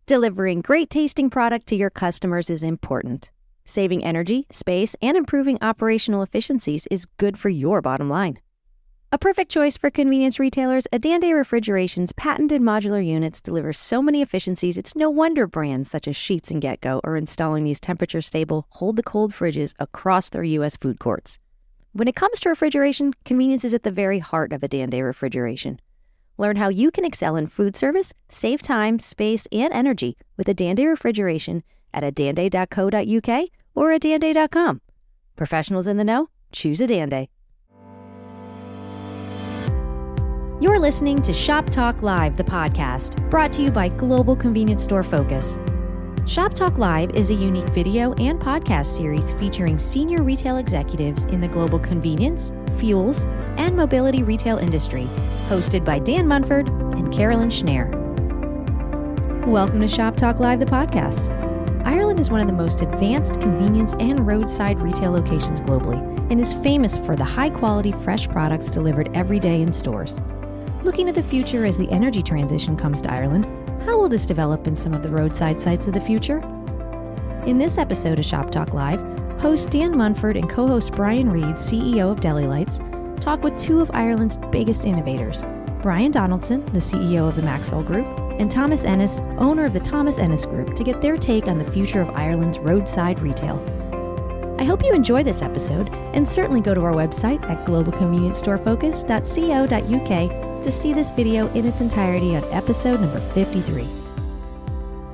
Delivering great tasting product to your customers is important. Saving energy, space, and improving operational efficiencies is good for your bottom line. A perfect choice for convenience retailers, Adande Refrigeration's patented modular units deliver so many efficiencies it's no wonder brands such as Sheetz and GetGo are installing these temperature-stable, hold-to-cold fridges across their U.S. food courts. When it comes to refrigeration, convenience is at the very heart of Adande Refrigeration. Learn how you can excel in food service, save time, space, and energy with Adande Refrigeration at adande.co.uk or adande.com. Professionals in the know, choose Adande. You're listening to Shop Talk Live, the podcast, brought to you by Global Convenience Store Focus. Shop Talk Live is a unique video and podcast series featuring senior retail executives in the global convenience, fuels, and mobility retail industry, hosted by Dan Munford and Carolyn Schneer. Welcome to Shop Talk Live, the podcast. Ireland is one of the most advanced convenience and roadside retail locations globally and is famous for the high-quality fresh products delivered every day in stores. Looking at the future as the energy transition comes to Ireland, how will this develop in some of the roadside sites of the future? In this episode of Shop Talk Live, host Dan Munford and co-host Brian Reid, CEO of Deli Lites, talk with two of Ireland's biggest innovators, Brian Donaldson, the CEO of the Maxol Group, and Thomas Ennis, owner of the Ennis Group, to get their take on the future of Ireland's roadside retail. I hope you enjoy this episode, and certainly go to our website at globalconveniencestoreFocus.co.uk to see this video in its entirety on episode number 53.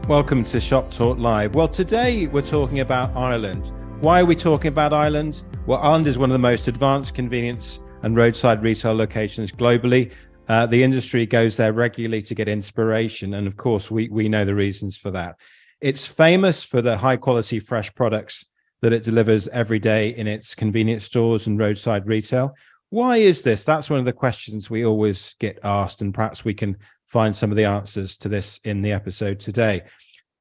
Welcome to Shop Talk Live. Well, today we're talking about Ireland. Why are we talking about Ireland? Well, Ireland is one of the most advanced convenience and roadside retail locations globally. The industry goes there regularly to get inspiration, and of course, we know the reasons for that. It's famous for the high-quality fresh products that it delivers every day in its convenience stores and roadside retail. Why is this? That's one of the questions we always get asked, and perhaps we can find some of the answers to this in the episode today.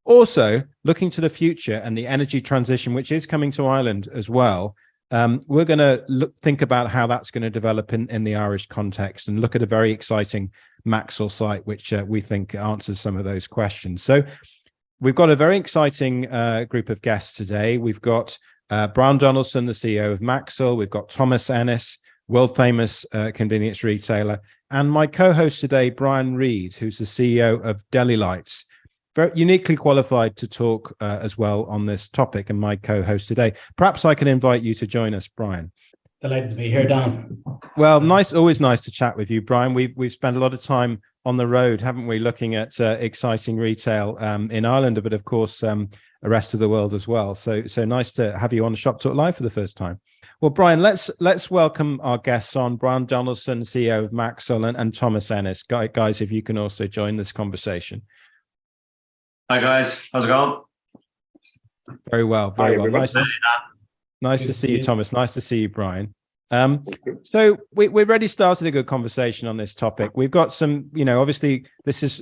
Also, looking to the future and the energy transition, which is coming to Ireland as well, we're going to think about how that's going to develop in the Irish context and look at a very exciting Maxol site, which we think answers some of those questions. So we've got a very exciting group of guests today. We've got Brian Donaldson, the CEO of Maxol. We've got Thomas Ennis, world famous convenience retailer, and my co-host today, Brian Reid, who's the CEO of Deli Lites. Very uniquely qualified to talk as well on this topic, and my co-host today. Perhaps I can invite you to join us, Brian. Delighted to be here, Dan. Well, always nice to chat with you, Brian. We've spent a lot of time on the road, haven't we, looking at exciting retail in Ireland, but of course the rest of the world as well. So nice to have you on Shop Talk Live for the first time. Well, Brian, let's welcome our guests on. Brian Donaldson, CEO of Maxol, and Thomas Ennis. Guys, if you can also join this conversation. Hi guys, how's it going? Very well, very well. Nice to see you, Thomas. Nice to see you, Brian. So we've already started a good conversation on this topic. We've got some, obviously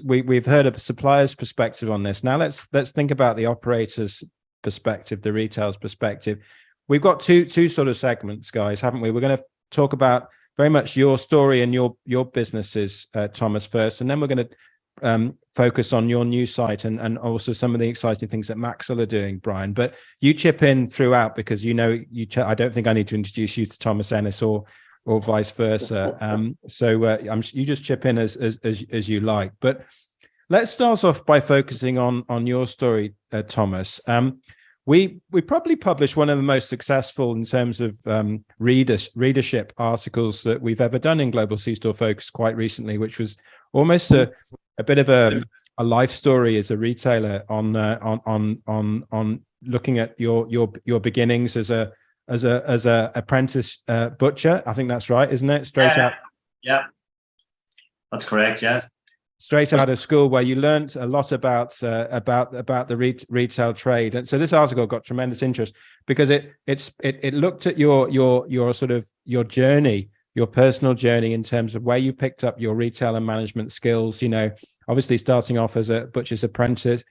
we've heard a supplier's perspective on this. Now let's think about the operator's perspective, the retailer's perspective. We've got two sort of segments, guys, haven't we? We're going to talk about very much your story and your businesses, Thomas, first, and then we're going to focus on your new site and also some of the exciting things that Maxol are doing, Brian. But you chip in throughout because I don't think I need to introduce you to Thomas Ennis or vice versa. You just chip in as you like. But let's start off by focusing on your story, Thomas. We probably published one of the most successful in terms of readership articles that we've ever done in Global C-Store Focus quite recently, which was almost a bit of a life story as a retailer on looking at your beginnings as a apprentice butcher. I think that's right, isn't it? Straight out. Yeah, that's correct. Yes. Straight out of school, where you learned a lot about the retail trade, and so this article got tremendous interest because it looked at your sort of your journey, your personal journey in terms of where you picked up your retail and management skills. Obviously starting off as a butcher's apprentice,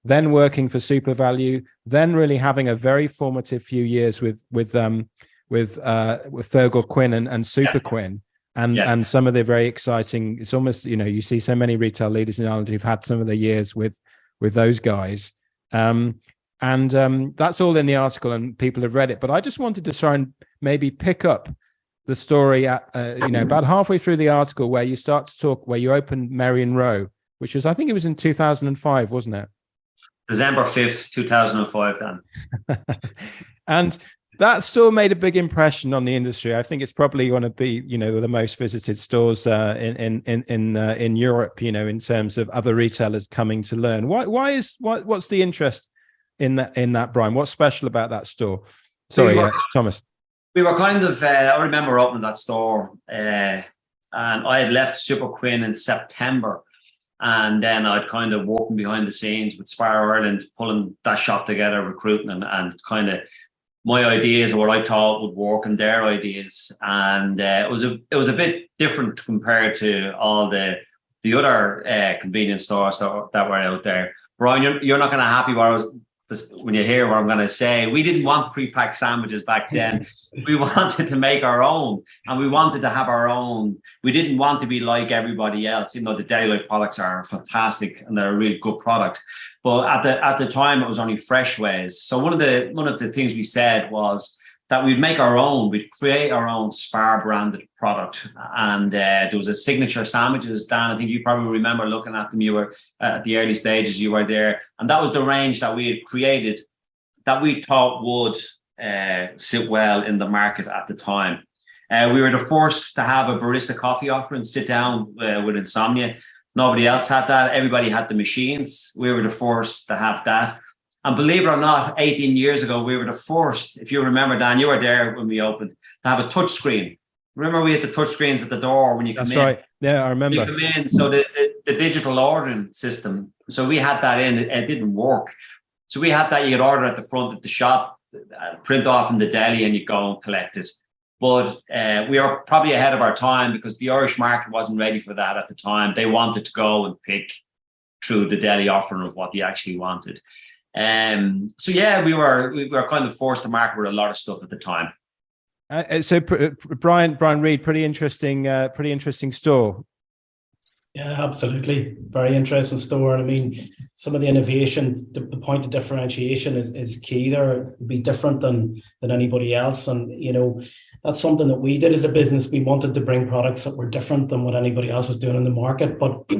then working for Super Value, then really having a very formative few years with Fergal Quinn and Super Quinn. and some of the very exciting. It's almost, you see so many retail leaders in Ireland who've had some of the years with those guys. And that's all in the article, and people have read it. But I just wanted to try and maybe pick up the story at about halfway through the article, where you start to talk, where you opened Merrion Row, which was, I think it was in 2005, wasn't it? December 5th, 2005, Dan. And that store made a big impression on the industry. I think it's probably going to be, the most visited stores in Europe, in terms of other retailers coming to learn. What's the interest in that, Brian? What's special about that store? Sorry, Thomas. We were kind of, I remember opening that store, and I had left Super Quinn in September. And then I'd kind of working behind the scenes with SPAR Ireland, pulling that shop together, recruiting and kind of my ideas of what I thought would work and their ideas. And it was a bit different compared to all the other convenience stores that were out there. Brian, you're not going to happy when you hear what I'm going to say. We didn't want pre-packed sandwiches back then. We wanted to make our own, and we wanted to have our own. We didn't want to be like everybody else. The Deli Lites products are fantastic and they're a really good product. But at the time, it was only Fresh Ways. So one of the things we said was that we'd make our own. We'd create our own SPAR branded product. And there was a signature sandwiches. Dan, I think you probably remember looking at them. You were at the early stages, you were there. And that was the range that we had created that we thought would sit well in the market at the time. We were the first to have a barista coffee offering, sit down with insomnia. Nobody else had that. Everybody had the machines. We were the first to have that. And believe it or not, 18 years ago, we were the first, if you remember, Dan, you were there when we opened, to have a touch screen. Remember, we had the touch screens at the door when you come in. That's right. Yeah, I remember. You come in, so the digital ordering system. So we had that in. It didn't work. So we had that. You could order at the front of the shop, print off in the deli, and you go and collect it. But we are probably ahead of our time because the Irish market wasn't ready for that at the time. They wanted to go and pick through the deli offering of what they actually wanted. So yeah, we were kind of forced to market with a lot of stuff at the time. So Brian Reid, pretty interesting store. Yeah, absolutely. Very interesting store. I mean, some of the innovation, the point of differentiation is key there. Be different than anybody else. And, that's something that we did as a business. We wanted to bring products that were different than what anybody else was doing in the market. But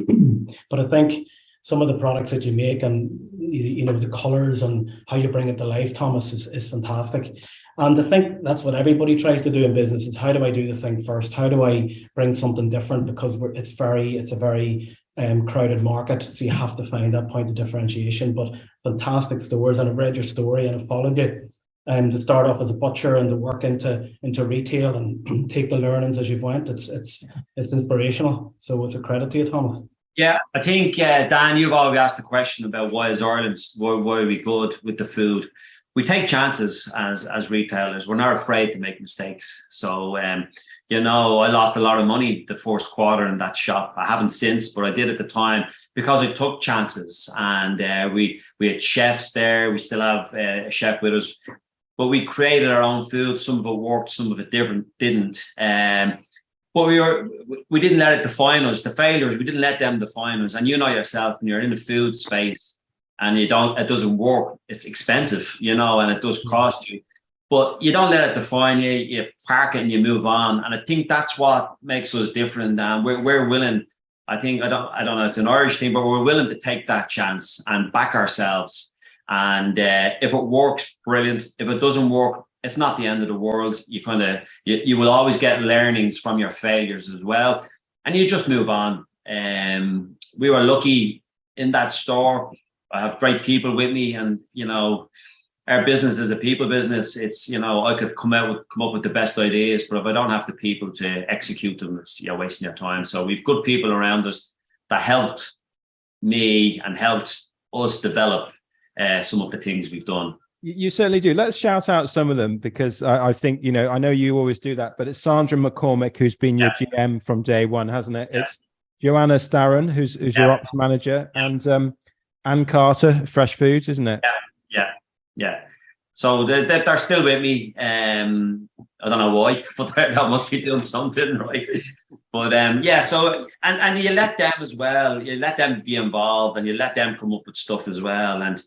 I think some of the products that you make and, the colors and how you bring it to life, Thomas, is fantastic. And I think that's what everybody tries to do in business is how do I do the thing first? How do I bring something different? Because it's a very crowded market. So you have to find that point of differentiation. But fantastic stores, and I've read your story and I've followed you. To start off as a butcher and to work into retail and take the learnings as you've went, it's inspirational. So it's a credit to you, Thomas. Yeah, I think, Dan, you've always asked the question about why are we good with the food? We take chances as retailers. We're not afraid to make mistakes. So, I lost a lot of money the first quarter in that shop. I haven't since, but I did at the time because I took chances. And we had chefs there. We still have a chef with us. But we created our own food. Some of it worked, some of it didn't. But we didn't let it define us. The failures, we didn't let them define us. And yourself, when you're in the food space and it doesn't work, it's expensive, and it does cost you. But you don't let it define you. You park it and you move on. And I think that's what makes us different. And we're willing. I think I don't know. It's an Irish thing, but we're willing to take that chance and back ourselves. And if it works, brilliant. If it doesn't work, it's not the end of the world. You will always get learnings from your failures as well, and you just move on. We were lucky in that store. I have great people with me, and our business is a people business. It's I could come up with the best ideas, but if I don't have the people to execute them, you're wasting your time. So we've good people around us that helped me and helped us develop some of the things we've done. You certainly do. Let's shout out some of them because I think, I know you always do that, but it's Sandra McCormick, who's been your GM from day one, hasn't it? Yeah. It's Joanna Starron, who's your ops manager, and Anne Carter, Fresh Foods, isn't it? Yeah. So they're still with me. I don't know why, but that must be doing something right. But yeah, so and you let them as well. You let them be involved, and you let them come up with stuff as well. And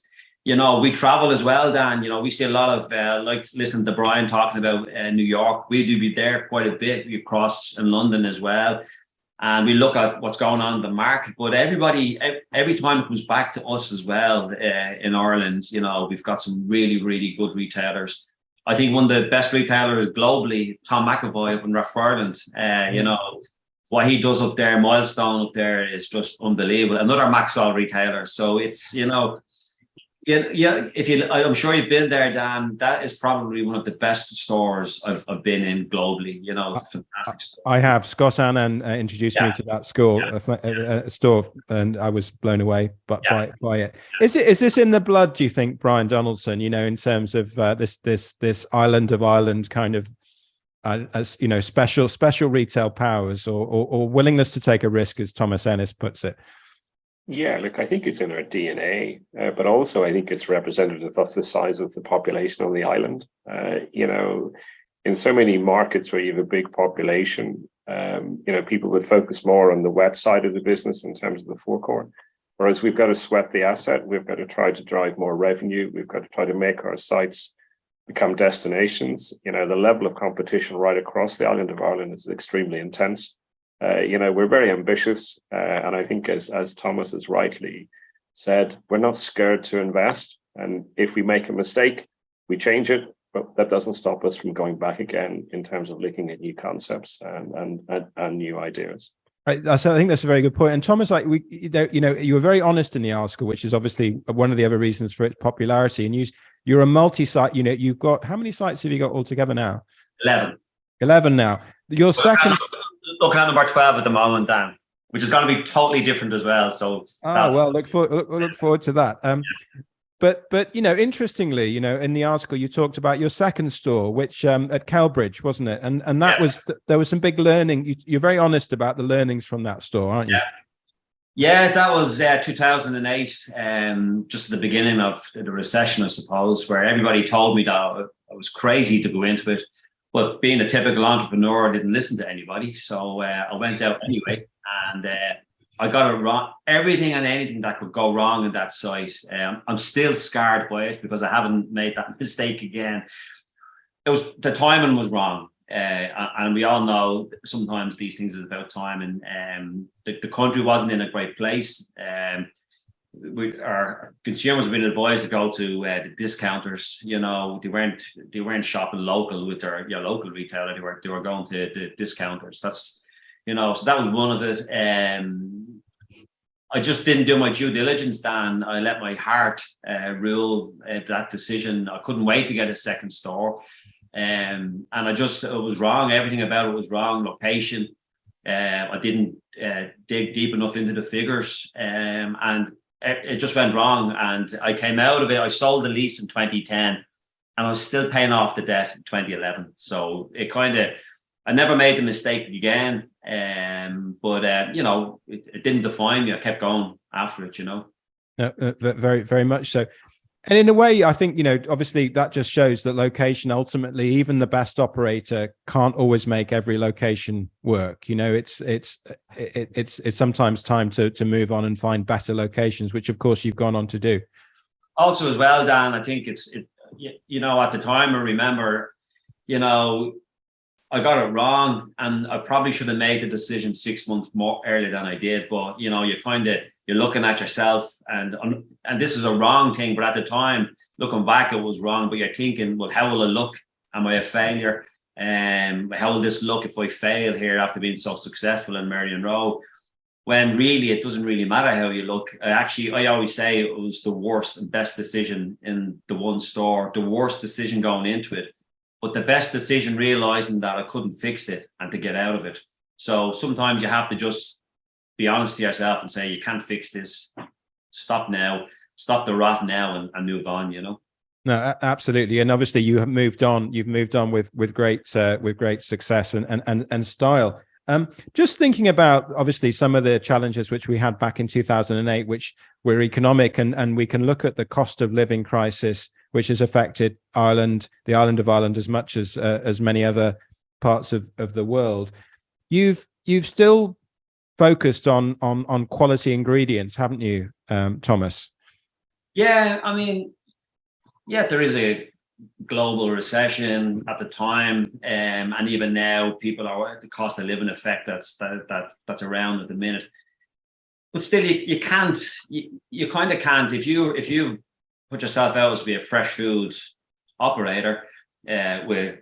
we travel as well, Dan. We see a lot of like listen to Brian talking about New York. We do be there quite a bit. We cross in London as well. And we look at what's going on in the market, but everybody, every time it comes back to us as well in Ireland, we've got some really, really good retailers. I think one of the best retailers globally, Tom McAvoy up in Rathfarland, what he does up there, Milestone up there is just unbelievable. Another Maxol retailer. So it's, I'm sure you've been there, Dan. That is probably one of the best stores I've been in globally. It's a fantastic store. I have. Scott Annan introduced me to that store, and I was blown away by it. Is this in the blood? Do you think, Brian Donaldson? In terms of this island of Ireland kind of, as special retail powers or willingness to take a risk, as Thomas Ennis puts it. Yeah, look, I think it's in our DNA, but also I think it's representative of the size of the population on the island. In so many markets where you have a big population, people would focus more on the wet side of the business in terms of the forecourt. Whereas we've got to sweat the asset, we've got to try to drive more revenue, we've got to try to make our sites become destinations. The level of competition right across the island of Ireland is extremely intense. We're very ambitious, and I think as Thomas has rightly said, we're not scared to invest. And if we make a mistake, we change it, but that doesn't stop us from going back again in terms of looking at new concepts and new ideas. I think that's a very good point. And Thomas, you were very honest in the article, which is obviously one of the other reasons for its popularity. And you're a multi-site. You've got, how many sites have you got altogether now? 11 now. Your second. Looking at number 12 at the moment, Dan, which is going to be totally different as well. So look forward to that. But interestingly, in the article you talked about your second store, which at Kelbridge, wasn't it? And that was, there was some big learning. You're very honest about the learnings from that store, aren't you? Yeah, that was 2008, just at the beginning of the recession, I suppose, where everybody told me that I was crazy to go into it. But being a typical entrepreneur, I didn't listen to anybody. So I went out anyway, and I got it wrong. Everything and anything that could go wrong in that site. I'm still scarred by it because I haven't made that mistake again. The timing was wrong. And we all know sometimes these things is about time. And the country wasn't in a great place. Our consumers have been advised to go to the discounters. They weren't shopping local with their local retailer. They were going to the discounters. That's so that was one of it. I just didn't do my due diligence, Dan. I let my heart rule that decision. I couldn't wait to get a second store, and it was wrong. Everything about it was wrong. Location. I didn't dig deep enough into the figures, and it just went wrong. And I came out of it. I sold the lease in 2010, and I was still paying off the debt in 2011. So I never made the mistake again. But it didn't define me. I kept going after it, Very, very much so. And in a way, I think, obviously that just shows that location, ultimately, even the best operator can't always make every location work. It's sometimes time to move on and find better locations, which of course you've gone on to do. Also as well, Dan, I think at the time, I remember, I got it wrong, and I probably should have made the decision 6 months more earlier than I did. But you're looking at yourself, and this is a wrong thing. But at the time, looking back, it was wrong. But you're thinking, well, how will I look? Am I a failure? How will this look if I fail here after being so successful in Marion Row? When really, it doesn't really matter how you look. I always say it was the worst and best decision in the one store, the worst decision going into it. But the best decision, realizing that I couldn't fix it and to get out of it. So sometimes you have to just be honest to yourself and say, you can't fix this. Stop now. Stop the rot now and move on, No, absolutely. And obviously you have moved on. You've moved on with great success and style. Just thinking about, obviously, some of the challenges which we had back in 2008, which were economic, and we can look at the cost of living crisis, which has affected Ireland, the island of Ireland, as much as many other parts of the world. You've still focused on quality ingredients, haven't you, Thomas? Yeah, I mean, yeah, there is a global recession at the time, and even now, people are the cost of living effect that's around at the minute. But still, you can't, you kind of can't, if you put yourself out as to be a fresh food operator with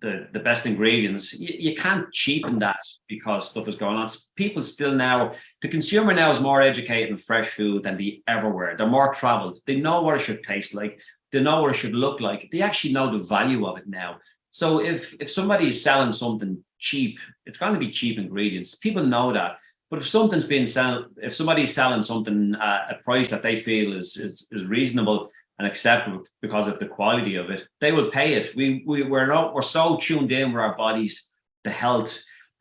the best ingredients, you can't cheapen that because stuff is going on. People still now, the consumer now is more educated in fresh food than they ever were. They're more traveled. They know what it should taste like. They know what it should look like. They actually know the value of it now. So if somebody is selling something cheap, it's going to be cheap ingredients. People know that. But if somebody's selling something at a price that they feel is reasonable and acceptable because of the quality of it, they will pay it. We're so tuned in with our bodies, the health,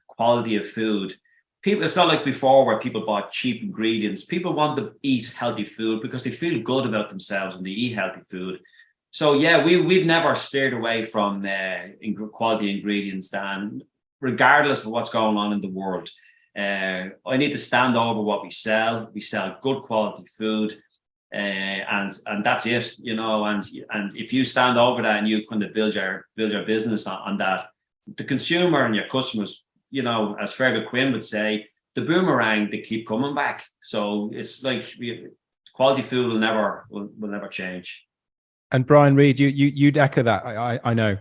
quality of food. People, it's not like before where people bought cheap ingredients. People want to eat healthy food because they feel good about themselves when they eat healthy food. So yeah, we've never steered away from quality ingredients, Dan, regardless of what's going on in the world. I need to stand over what we sell. We sell good quality food, and that's it, you know. And if you stand over that and you kind of build your business on that, the consumer and your customers, you know, as Fergus Quinn would say, the boomerang, they keep coming back. So it's like quality food will never change. And Brian Reid, you'd echo that, I know.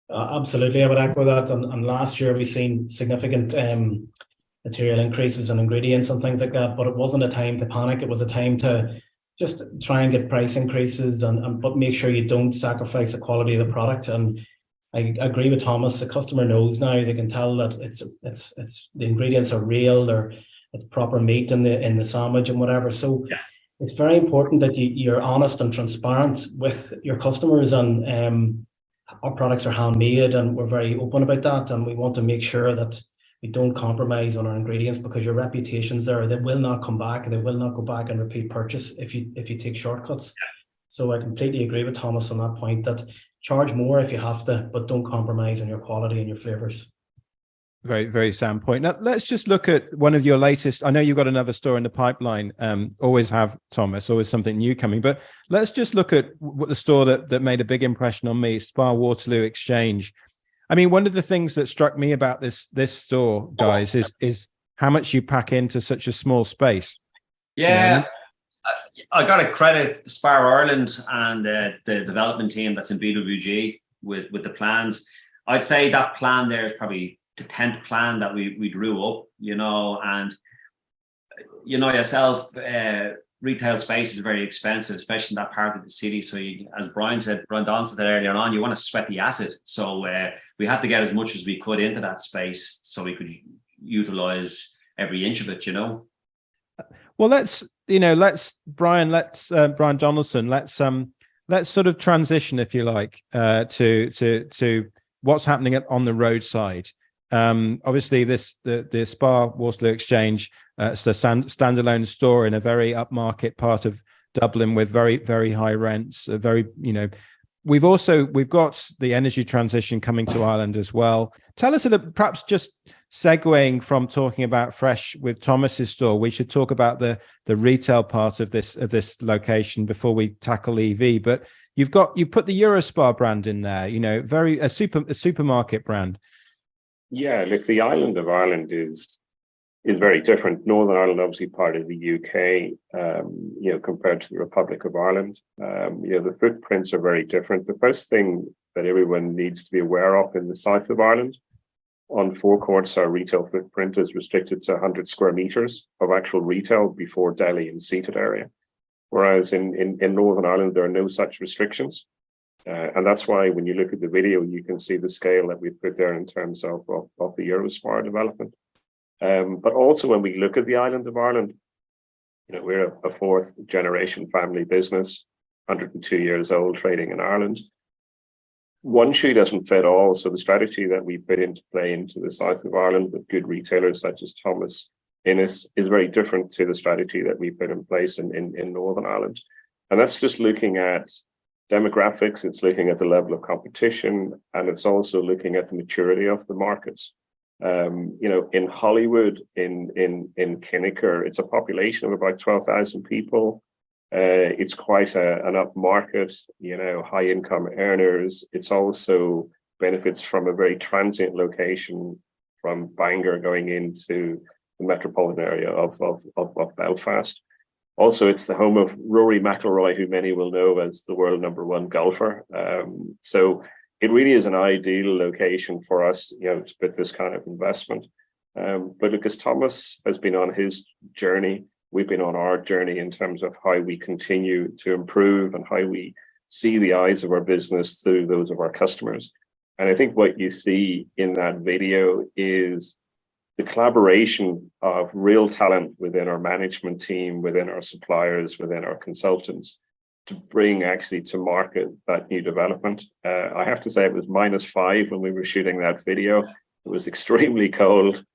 Absolutely, I would echo that. And last year we've seen significant material increases in ingredients and things like that, but it wasn't a time to panic. It was a time to just try and get price increases but make sure you don't sacrifice the quality of the product. And I agree with Thomas. The customer knows now; they can tell that it's the ingredients are real. It's proper meat in the sandwich and whatever. So yeah, it's very important that you're honest and transparent with your customers. And our products are handmade, and we're very open about that. And we want to make sure that we don't compromise on our ingredients, because your reputation's there. They will not come back. They will not go back and repeat purchase if you take shortcuts. Yeah. So I completely agree with Thomas on that point, that charge more if you have to, but don't compromise on your quality and your flavors. Very, very sound point. Now, let's just look at one of your latest. I know you've got another store in the pipeline. Always have, Thomas, always something new coming. But let's just look at what the store that made a big impression on me, SPAR Waterloo Exchange. I mean, one of the things that struck me about this store, guys, is how much you pack into such a small space. Yeah. You know? I got to credit SPAR Ireland and the development team that's in BWG with the plans. I'd say that plan there is probably the 10th plan that we drew up, you know. And you know yourself, retail space is very expensive, especially in that part of the city. So as Brian Donaldson said earlier on, you want to sweat the asset. So we had to get as much as we could into that space so we could utilize every inch of it, you know. Well, Brian Donaldson, let's sort of transition, if you like, to what's happening on the roadside. Obviously, the SPAR Waterloo Exchange, it's a standalone store in a very upmarket part of Dublin with very, very high rents. We've got the energy transition coming to Ireland as well. Tell us, perhaps just segueing from talking about fresh with Thomas's store, we should talk about the retail part of this location before we tackle EV. But you put the Eurospar brand in there, you know, a supermarket brand. Yeah, look, the island of Ireland is very different. Northern Ireland, obviously part of the UK, compared to the Republic of Ireland. The footprints are very different. The first thing that everyone needs to be aware of in the south of Ireland, on forecourts, our retail footprint is restricted to 100 square meters of actual retail before deli and seated area. Whereas in Northern Ireland, there are no such restrictions. And that's why when you look at the video, you can see the scale that we've put there in terms of the Eurospar development. But also when we look at the island of Ireland, you know, we're a fourth generation family business, 102 years old, trading in Ireland. One shoe doesn't fit all. So the strategy that we put into play into the south of Ireland with good retailers such as Thomas, Ennis, is very different to the strategy that we put in place in Northern Ireland. And that's just looking at demographics, it's looking at the level of competition, and it's also looking at the maturity of the markets. In Hollywood, in Kinnicker, it's a population of about 12,000 people. It's quite an up market, high income earners. It's also benefits from a very transient location from Bangor going into the metropolitan area of Belfast. Also, it's the home of Rory McIlroy, who many will know as the world #1 golfer. So it really is an ideal location for us, to put this kind of investment. But look, as Thomas has been on his journey, we've been on our journey in terms of how we continue to improve and how we see the eyes of our business through those of our customers. And I think what you see in that video is the collaboration of real talent within our management team, within our suppliers, within our consultants, to bring actually to market that new development. I have to say it was -5 when we were shooting that video. It was extremely cold,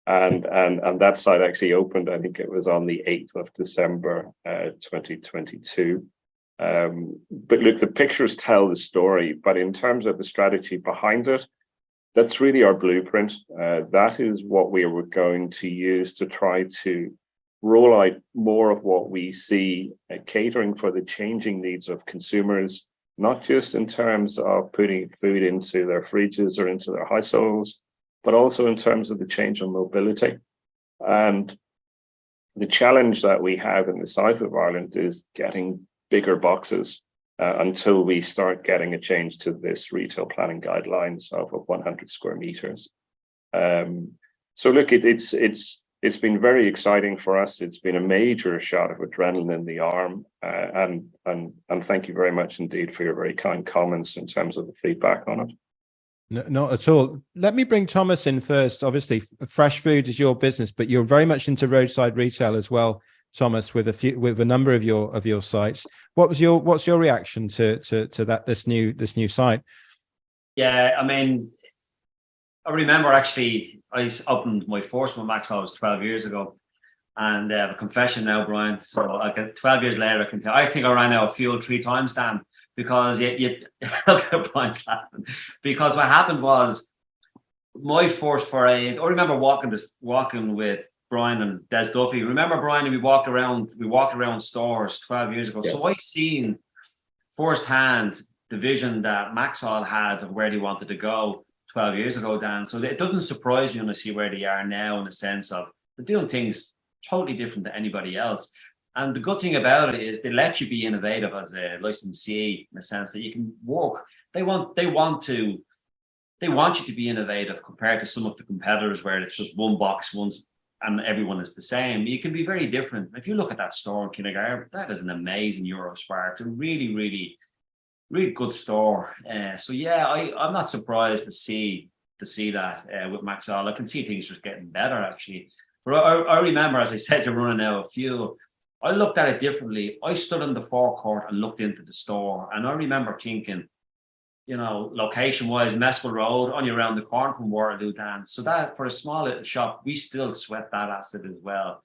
and that site actually opened, I think it was on the 8th of December 2022. But look, the pictures tell the story, but in terms of the strategy behind it, that's really our blueprint. That is what we were going to use to try to roll out more of what we see, catering for the changing needs of consumers, not just in terms of putting food into their fridges or into their households, but also in terms of the change in mobility. And the challenge that we have in the south of Ireland is getting bigger boxes until we start getting a change to this retail planning guidelines of 100 square meters. So look, it's been very exciting for us. It's been a major shot of adrenaline in the arm, and thank you very much indeed for your very kind comments in terms of the feedback on it. No, not at all. Let me bring Thomas in first. Obviously, fresh food is your business, but you're very much into roadside retail as well, Thomas, with a number of your sites. What's your reaction to this new site? Yeah, I mean, I remember actually I opened my first one, Maxol, was 12 years ago, and I have a confession now, Brian. So 12 years later, I can tell. I think I ran out of fuel 3 times, Dan, because you look at Brian's laughing. Because what happened was my first foray. I remember walking with Brian and Des Duffy. Remember, Brian, we walked around stores 12 years ago. Yes. So I seen firsthand the vision that Maxol had of where they wanted to go 12 years ago, Dan. So it doesn't surprise me when I see where they are now, in the sense of they're doing things totally different to anybody else. And the good thing about it is they let you be innovative as a licensee, in the sense that you can work. They want you to be innovative compared to some of the competitors where it's just one box, and everyone is the same. You can be very different. If you look at that store in Kinnicker, that is an amazing SPAR. It's a really, really, really good store. So yeah, I'm not surprised to see that with Maxol. I can see things just getting better, actually. But I remember, as I said, you're running out of fuel. I looked at it differently. I stood in the forecourt and looked into the store, and I remember thinking, location-wise, Messville Road, only around the corner from Waterloo, Dan. So that, for a small little shop, we still sweat that asset as well.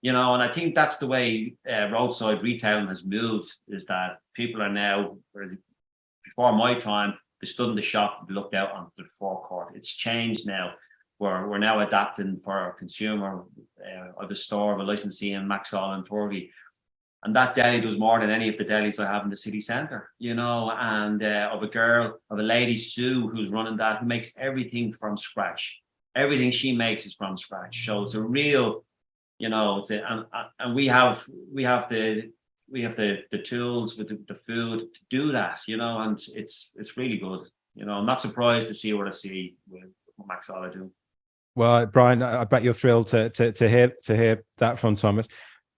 And I think that's the way roadside retailing has moved, is that people are now, whereas before my time, they stood in the shop and looked out onto the forecourt. It's changed now. We're now adapting for our consumer of a store, of a licensee in Maxol and Torgy. And that deli does more than any of the delis I have in the city centre, and of a lady, Sue, who's running that, who makes everything from scratch. Everything she makes is from scratch. So it's a real, and we have the tools with the food to do that, and it's really good. I'm not surprised to see what I see with Maxol do. Well, Brian, I bet you're thrilled to hear that from Thomas.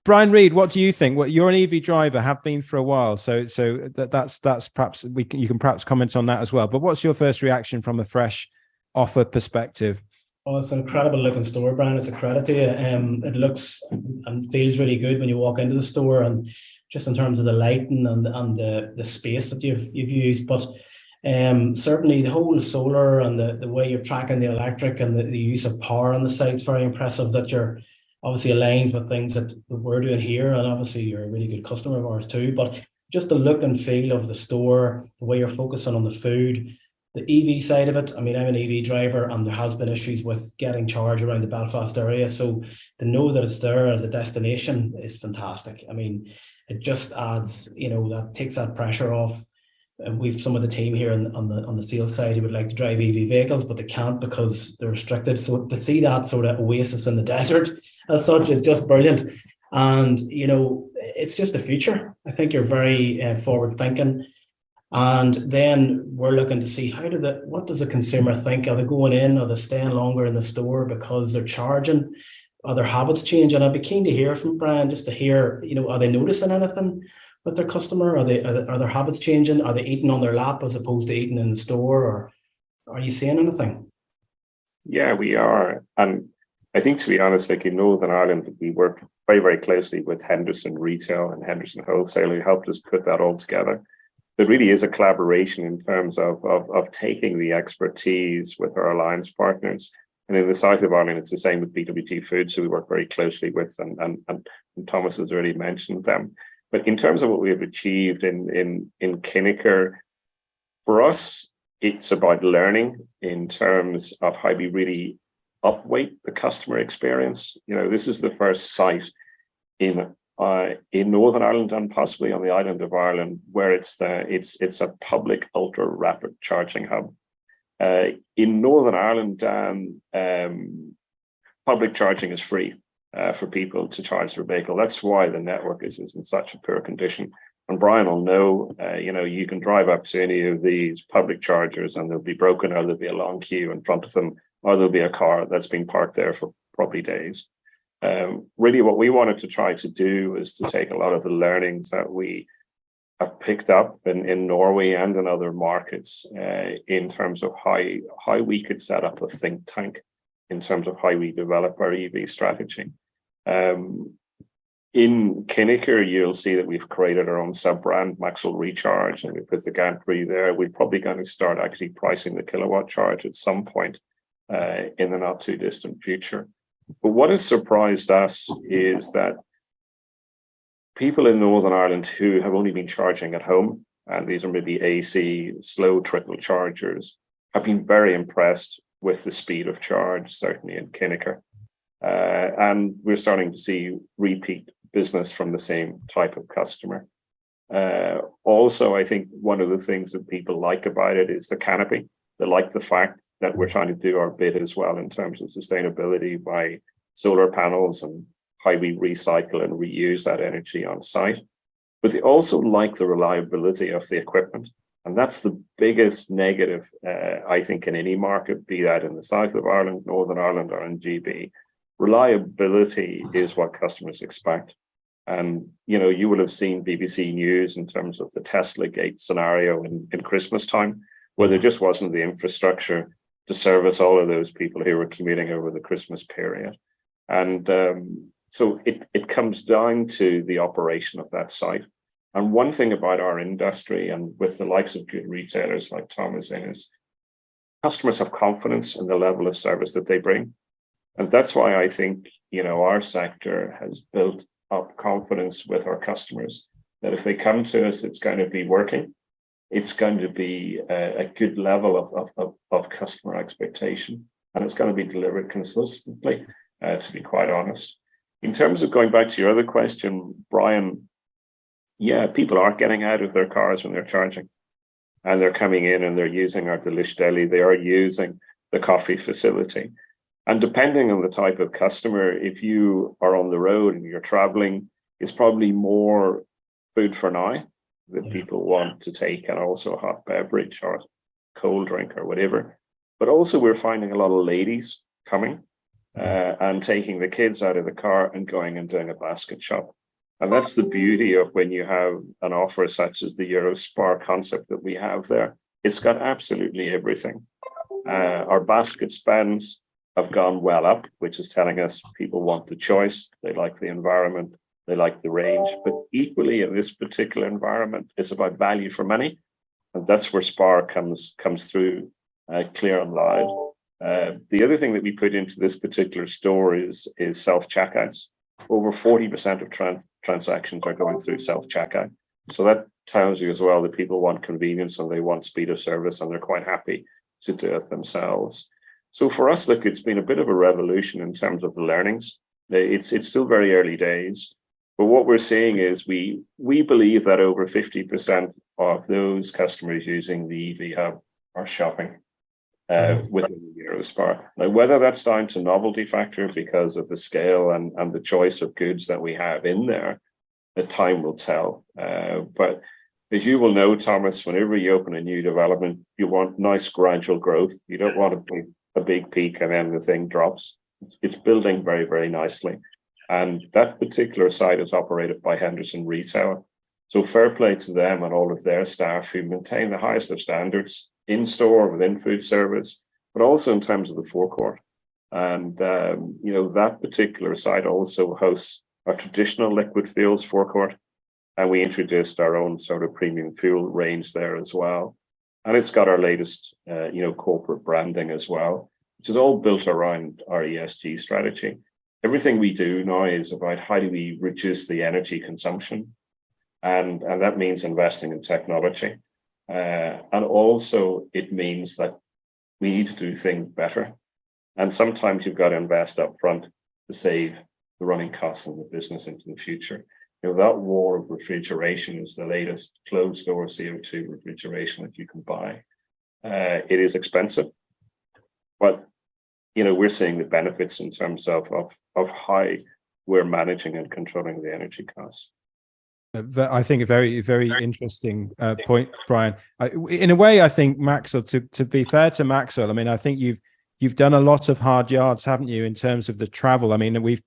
Brian Reid, what do you think? Well, you're an EV driver, have been for a while, so that's perhaps you can perhaps comment on that as well. But what's your first reaction from a fresh offer perspective? Oh, it's an incredible looking store, Brian. It's a credit to you. It looks and feels really good when you walk into the store, and just in terms of the lighting and the space that you've used. But certainly the whole solar and the way you're tracking the electric and the use of power on the site is very impressive. That you're obviously aligns with things that we're doing here, and obviously you're a really good customer of ours too. But just the look and feel of the store, the way you're focusing on the food, the EV side of it. I mean, I'm an EV driver, and there has been issues with getting charge around the Belfast area. So to know that it's there as a destination is fantastic. I mean, it just adds, that takes that pressure off. And we've some of the team here on the sales side who would like to drive EV vehicles, but they can't because they're restricted. So to see that sort of oasis in the desert as such is just brilliant. And, it's just the future. I think you're very forward thinking. And then we're looking to see what does the consumer think? Are they going in? Are they staying longer in the store because they're charging? Are their habits changing? I'd be keen to hear from Brian, just to hear, are they noticing anything with their customer? Are their habits changing? Are they eating on their lap as opposed to eating in the store? Or are you seeing anything? Yeah, we are. And I think, to be honest, like in Northern Ireland, we work very, very closely with Henderson Retail and Henderson Wholesale, who helped us put that all together. There really is a collaboration in terms of taking the expertise with our alliance partners. And in the south of Ireland, it's the same with BWG Foods, who we work very closely with, and Thomas has already mentioned them. But in terms of what we have achieved in Kinnicker, for us, it's about learning in terms of how we really upweight the customer experience. This is the first site in Northern Ireland and possibly on the island of Ireland where it's a public ultra rapid charging hub. In Northern Ireland, public charging is free for people to charge their vehicle. That's why the network is in such a poor condition. And Brian will know, you can drive up to any of these public chargers and they'll be broken, or there'll be a long queue in front of them, or there'll be a car that's been parked there for probably days. Really what we wanted to try to do is to take a lot of the learnings that we have picked up in Norway and in other markets in terms of how we could set up a think tank in terms of how we develop our EV strategy. In Kinnicker, you'll see that we've created our own sub-brand, Maxol Recharge, and we put the gantry there. We're probably going to start actually pricing the kilowatt charge at some point in the not too distant future. But what has surprised us is that people in Northern Ireland who have only been charging at home, and these are maybe AC, slow trickle chargers, have been very impressed with the speed of charge, certainly in Kinnicker. And we're starting to see repeat business from the same type of customer. Also, I think one of the things that people like about it is the canopy. They like the fact that we're trying to do our bit as well in terms of sustainability by solar panels and how we recycle and reuse that energy on site. But they also like the reliability of the equipment. And that's the biggest negative, I think, in any market, be that in the south of Ireland, Northern Ireland, or in GB. Reliability is what customers expect. And, you will have seen BBC News in terms of the Tesla Gate scenario in Christmas time, where there just wasn't the infrastructure to service all of those people who were commuting over the Christmas period. And so it comes down to the operation of that site. And one thing about our industry, and with the likes of good retailers like Thomas Ennis, customers have confidence in the level of service that they bring. And that's why I think, our sector has built up confidence with our customers, that if they come to us, it's going to be working. It's going to be a good level of customer expectation, and it's going to be delivered consistently, to be quite honest. In terms of going back to your other question, Brian, yeah, people are getting out of their cars when they're charging, and they're coming in and they're using our Delish Deli. They are using the coffee facility. And depending on the type of customer, if you are on the road and you're traveling, it's probably more food for now that people want to take, and also a hot beverage or cold drink or whatever. But also we're finding a lot of ladies coming and taking the kids out of the car and going and doing a basket shop. And that's the beauty of when you have an offer such as the Euro SPAR concept that we have there. It's got absolutely everything. Our basket spends have gone well up, which is telling us people want the choice, they like the environment, they like the range. But equally in this particular environment, it's about value for money. And that's where SPAR comes through clear and loud. The other thing that we put into this particular store is self-checkouts. Over 40% of transactions are going through self-checkout. So that tells you as well that people want convenience and they want speed of service, and they're quite happy to do it themselves. So for us, look, it's been a bit of a revolution in terms of the learnings. It's still very early days, but what we're seeing is we believe that over 50% of those customers using the EV Hub are shopping within the year of SPAR. Now, whether that's down to novelty factor because of the scale and the choice of goods that we have in there, the time will tell. But as you will know, Thomas, whenever you open a new development, you want nice gradual growth. You don't want a big peak and then the thing drops. It's building very, very nicely. And that particular site is operated by Henderson Retail. So fair play to them and all of their staff who maintain the highest of standards in store, within food service, but also in terms of the forecourt. And, that particular site also hosts a traditional liquid fuels forecourt. And we introduced our own sort of premium fuel range there as well. And it's got our latest, corporate branding as well, which is all built around our ESG strategy. Everything we do now is about how do we reduce the energy consumption. And that means investing in technology. And also it means that we need to do things better. And sometimes you've got to invest up front to save the running costs of the business into the future. That war of refrigeration is the latest closed door CO2 refrigeration that you can buy. It is expensive, but we're seeing the benefits in terms of how we're managing and controlling the energy costs. I think a very, very interesting point, Brian. In a way, I think Maxol, to be fair to Maxol, I mean, I think you've done a lot of hard yards, haven't you, in terms of the travel? I mean, we've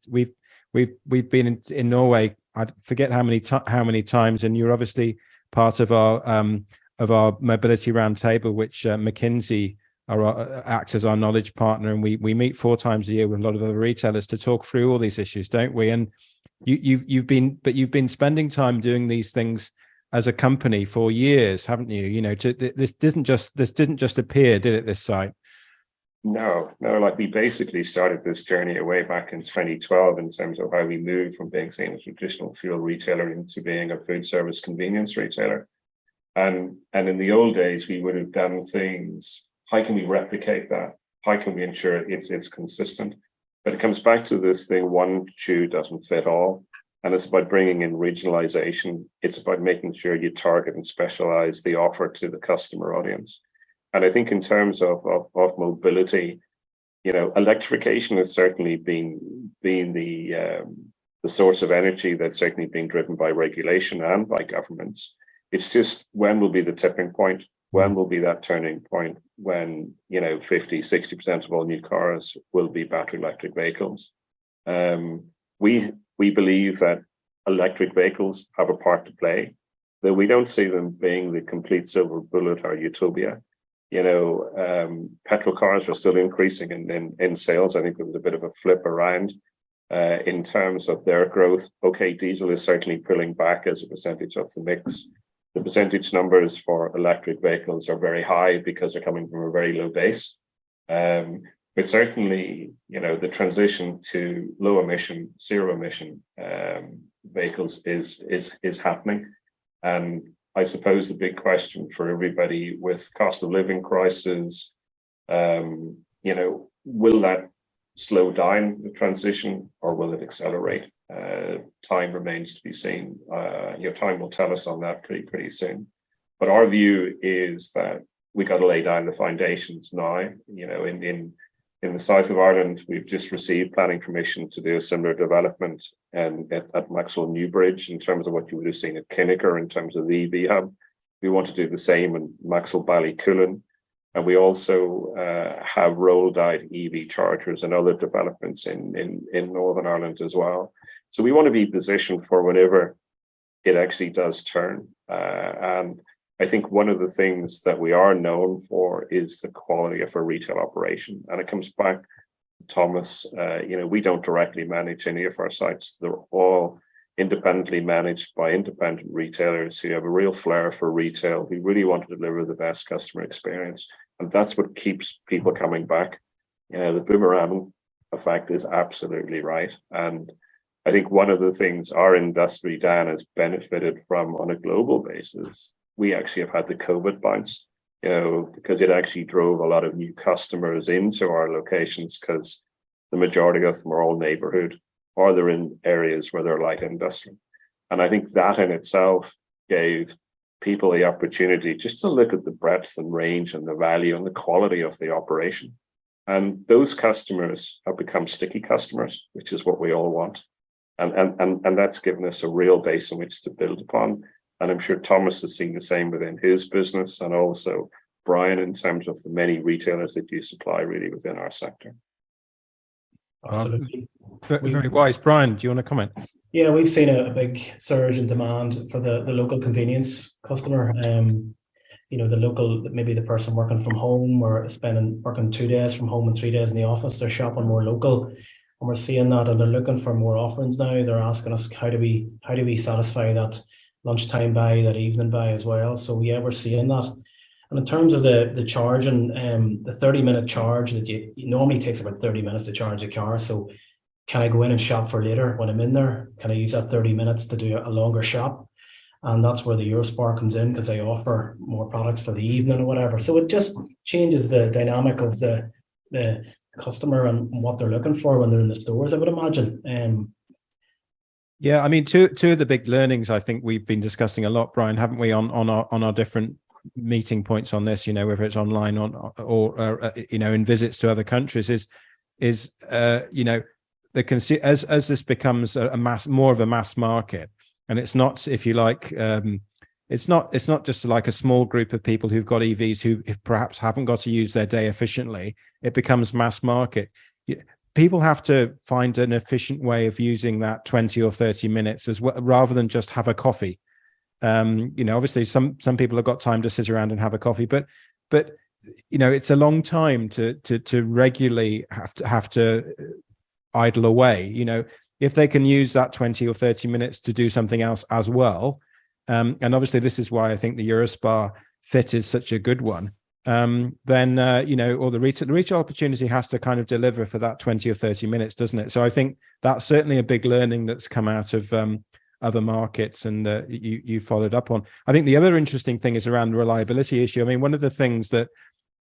been in Norway. I forget how many times, and you're obviously part of our mobility roundtable, which McKinsey acts as our knowledge partner, and we meet 4 times a year with a lot of other retailers to talk through all these issues, don't we? And you've been spending time doing these things as a company for years, haven't you? This didn't just appear, did it? This site? No, like we basically started this journey way back in 2012 in terms of how we moved from being seen as a traditional fuel retailer into being a food service convenience retailer. And in the old days, we would have done things, how can we replicate that? How can we ensure it's consistent? But it comes back to this thing, one shoe doesn't fit all. And it's about bringing in regionalization. It's about making sure you target and specialize the offer to the customer audience. And I think in terms of mobility, electrification has certainly been the source of energy that's certainly being driven by regulation and by governments. It's just when will be the tipping point? When will be that turning point when 50-60% of all new cars will be battery electric vehicles? We believe that electric vehicles have a part to play, though we don't see them being the complete silver bullet or utopia. Petrol cars are still increasing in sales. I think there was a bit of a flip around in terms of their growth. Okay, diesel is certainly pulling back as a percentage of the mix. The percentage numbers for electric vehicles are very high because they're coming from a very low base. But certainly, the transition to low emission, zero emission vehicles is happening. And I suppose the big question for everybody with cost of living crisis, will that slow down the transition or will it accelerate? Time remains to be seen. Time will tell us on that pretty soon. But our view is that we got to lay down the foundations now. In the south of Ireland, we've just received planning permission to do a similar development and at Maxol Newbridge in terms of what you would have seen at Kinnicker in terms of the EV hub. We want to do the same in Maxol Ballycullen. And we also have rolled out EV chargers and other developments in Northern Ireland as well. So we want to be positioned for whenever it actually does turn. And I think one of the things that we are known for is the quality of a retail operation. And it comes back to Thomas, we don't directly manage any of our sites. They're all independently managed by independent retailers who have a real flair for retail, who really want to deliver the best customer experience. And that's what keeps people coming back. The boomerang effect is absolutely right. And I think one of the things our industry, Dan, has benefited from on a global basis, we actually have had the COVID bounce, because it actually drove a lot of new customers into our locations, because the majority of them are all neighborhood or they're in areas where they're light industrial. And I think that in itself gave people the opportunity just to look at the breadth and range and the value and the quality of the operation. And those customers have become sticky customers, which is what we all want. And that's given us a real base on which to build upon. And I'm sure Thomas has seen the same within his business, and also Brian, in terms of the many retailers that you supply really within our sector. Absolutely. Very wise. Brian, do you want to comment? Yeah, we've seen a big surge in demand for the local convenience customer. The local, maybe the person working from home or working 2 days from home and 3 days in the office, they're shopping more local. And we're seeing that, and they're looking for more offerings now. They're asking us, how do we satisfy that lunchtime buy, that evening buy as well? So yeah, we're seeing that. And in terms of the charging, the 30-minute charge that it normally takes about 30 minutes to charge a car. So can I go in and shop for later when I'm in there? Can I use that 30 minutes to do a longer shop? And that's where the SPAR comes in, because they offer more products for the evening or whatever. So it just changes the dynamic of the customer and what they're looking for when they're in the stores, I would imagine. Yeah, I mean, two of the big learnings I think we've been discussing a lot, Brian, haven't we, on our different meeting points on this, whether it's online or in visits to other countries, is as this becomes more of a mass market, and it's not, if you like, it's not just like a small group of people who've got EVs who perhaps haven't got to use their day efficiently. It becomes mass market. People have to find an efficient way of using that 20 or 30 minutes as well, rather than just have a coffee. Obviously some people have got time to sit around and have a coffee, but it's a long time to regularly have to idle away. If they can use that 20 or 30 minutes to do something else as well. And obviously this is why I think the Eurospar fit is such a good one. Then or the retail opportunity has to kind of deliver for that 20 or 30 minutes, doesn't it? So I think that's certainly a big learning that's come out of other markets, and you followed up on. I think the other interesting thing is around the reliability issue. I mean, one of the things that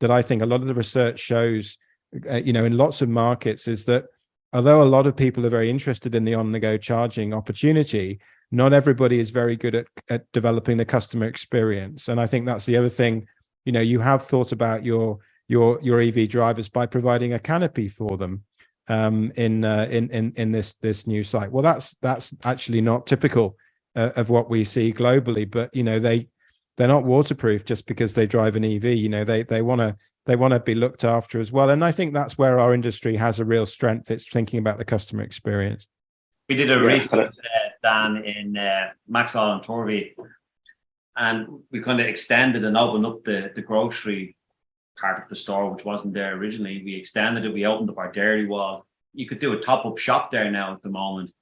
I think a lot of the research shows, in lots of markets, is that although a lot of people are very interested in the on-the-go charging opportunity, not everybody is very good at developing the customer experience. And I think that's the other thing. You have thought about your EV drivers by providing a canopy for them in this new site. Well, that's actually not typical of what we see globally. But they're not waterproof just because they drive an EV. They want to be looked after as well. And I think that's where our industry has a real strength. It's thinking about the customer experience. We did a refit, Dan, in Maxol and Torvey, and we kind of extended and opened up the grocery part of the store, which wasn't there originally. We extended it. We opened up our dairy wall. You could do a top-up shop there now at the moment.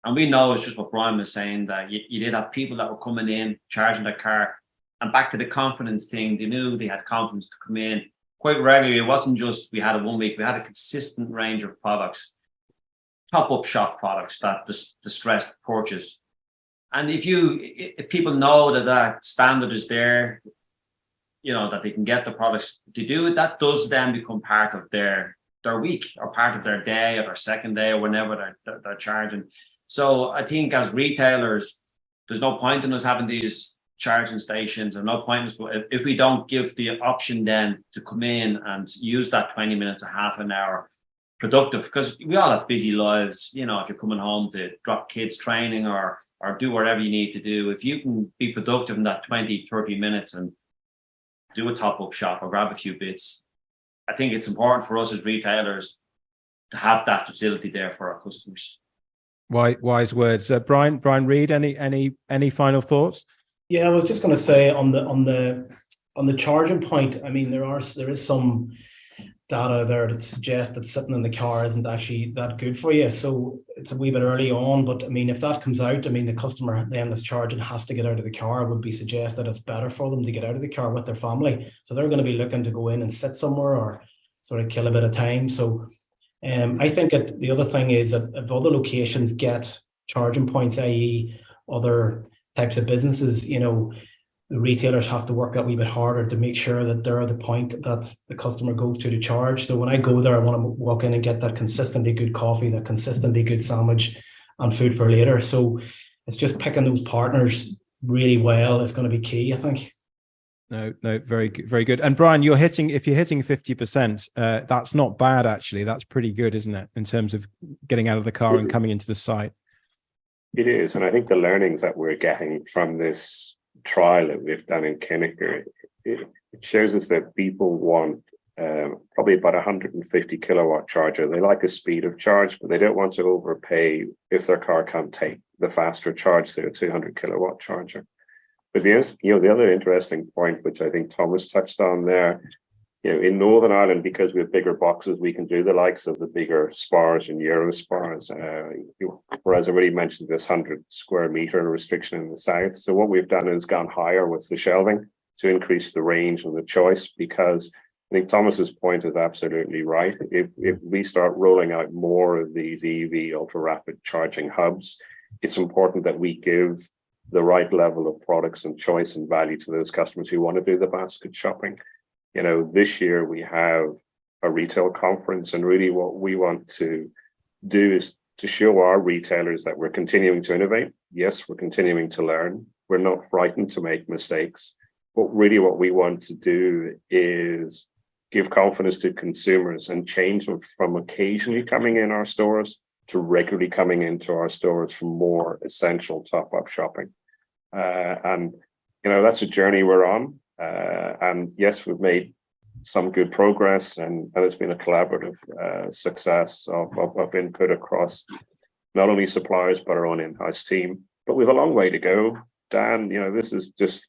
And we know it's just what Brian was saying, that you did have people that were coming in, charging their car. And back to the confidence thing, they knew they had confidence to come in quite regularly. It wasn't just we had it 1 week. We had a consistent range of products, top-up shop products that distressed purchase. And if people know that standard is there, that they can get the products to do it, that does then become part of their week or part of their day or their second day or whenever they're charging. So I think as retailers, there's no point in us having these charging stations, and no point in us if we don't give the option then to come in and use that 20 minutes, a half an hour productive, because we all have busy lives. If you're coming home to drop kids training or do whatever you need to do, if you can be productive in that 20, 30 minutes and do a top-up shop or grab a few bits, I think it's important for us as retailers to have that facility there for our customers. Wise words. Brian Reid, any final thoughts? Yeah, I was just going to say on the charging point, I mean, there is some data there that suggests that sitting in the car isn't actually that good for you. So it's a wee bit early on, but I mean, if that comes out, I mean, the customer then that's charging has to get out of the car, would be suggest that it's better for them to get out of the car with their family. So they're going to be looking to go in and sit somewhere or sort of kill a bit of time. So I think that the other thing is that if other locations get charging points, i.e. other types of businesses, you know, the retailers have to work that wee bit harder to make sure that they're the point that the customer goes to charge. So when I go there, I want to walk in and get that consistently good coffee, that consistently good sandwich and food for later. So it's just picking those partners really well. It's going to be key, I think. No, very good, very good. And Brian, if you're hitting 50%, that's not bad, actually. That's pretty good, isn't it? In terms of getting out of the car and coming into the site. It is. And I think the learnings that we're getting from this trial that we've done in Kinnicker, it shows us that people want probably about 150 kilowatt charger. They like a speed of charge, but they don't want to overpay if their car can't take the faster charge through a 200 kilowatt charger. But the other interesting point, which I think Thomas touched on there, in Northern Ireland, because we have bigger boxes, we can do the likes of the bigger SPARs and Euro SPARs. Whereas I already mentioned this 100 square meter restriction in the south. So what we've done is gone higher with the shelving to increase the range and the choice, because I think Thomas's point is absolutely right. If we start rolling out more of these EV ultra rapid charging hubs, it's important that we give the right level of products and choice and value to those customers who want to do the basket shopping. This year we have a retail conference, and really what we want to do is to show our retailers that we're continuing to innovate. Yes, we're continuing to learn. We're not frightened to make mistakes, but really what we want to do is give confidence to consumers and change them from occasionally coming in our stores to regularly coming into our stores for more essential top-up shopping. And that's a journey we're on. And yes, we've made some good progress, and it's been a collaborative success of input across not only suppliers, but our own in-house team. But we have a long way to go. Dan, this is just,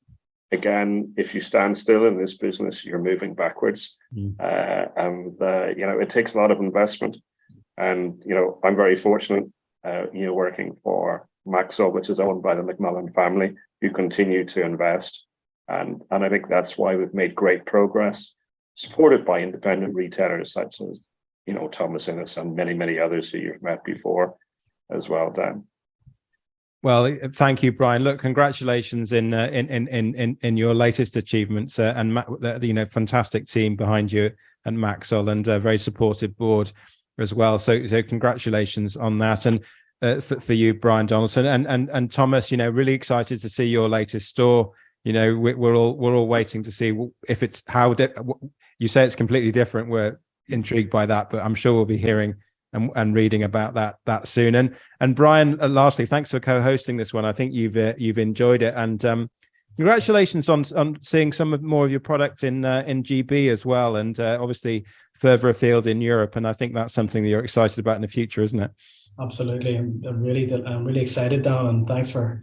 again, if you stand still in this business, you're moving backwards. It takes a lot of investment. And, I'm very fortunate, working for Maxol, which is owned by the McMillan family, who continue to invest. And I think that's why we've made great progress, supported by independent retailers such as, Thomas Ennis and many, many others who you've met before as well, Dan. Well, thank you, Brian. Look, congratulations in your latest achievements, and fantastic team behind you at Maxol, and a very supportive board as well. So congratulations on that, and for you, Brian Donaldson, and Thomas. Really excited to see your latest store. We're all waiting to see if it's you say it's completely different. We're intrigued by that, but I'm sure we'll be hearing and reading about that soon. And Brian, lastly, thanks for co-hosting this one. I think you've enjoyed it, and congratulations on seeing more of your product in GB as well, and obviously further afield in Europe. And I think that's something that you're excited about in the future, isn't it? Absolutely. I'm really excited, Dan, and thanks for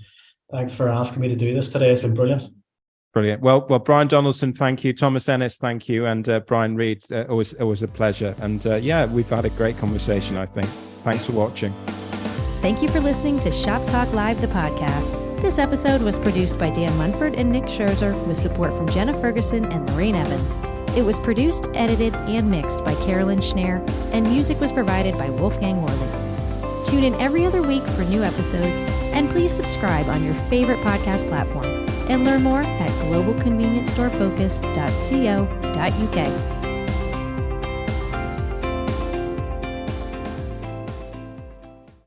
asking me to do this today. It's been brilliant. Brilliant. Well, Brian Donaldson, thank you. Thomas Ennis, thank you. And Brian Reid, always a pleasure. And we've had a great conversation, I think. Thanks for watching. Thank you for listening to Shop Talk Live, the podcast. This episode was produced by Dan Munford and Nick Scherzer with support from Jenna Ferguson and Lorraine Evans. It was produced, edited, and mixed by Carolyn Schneer, and music was provided by Wolfgang Worley. Tune in every other week for new episodes, and please subscribe on your favorite podcast platform. And learn more at globalconveniencestorefocus.co.uk.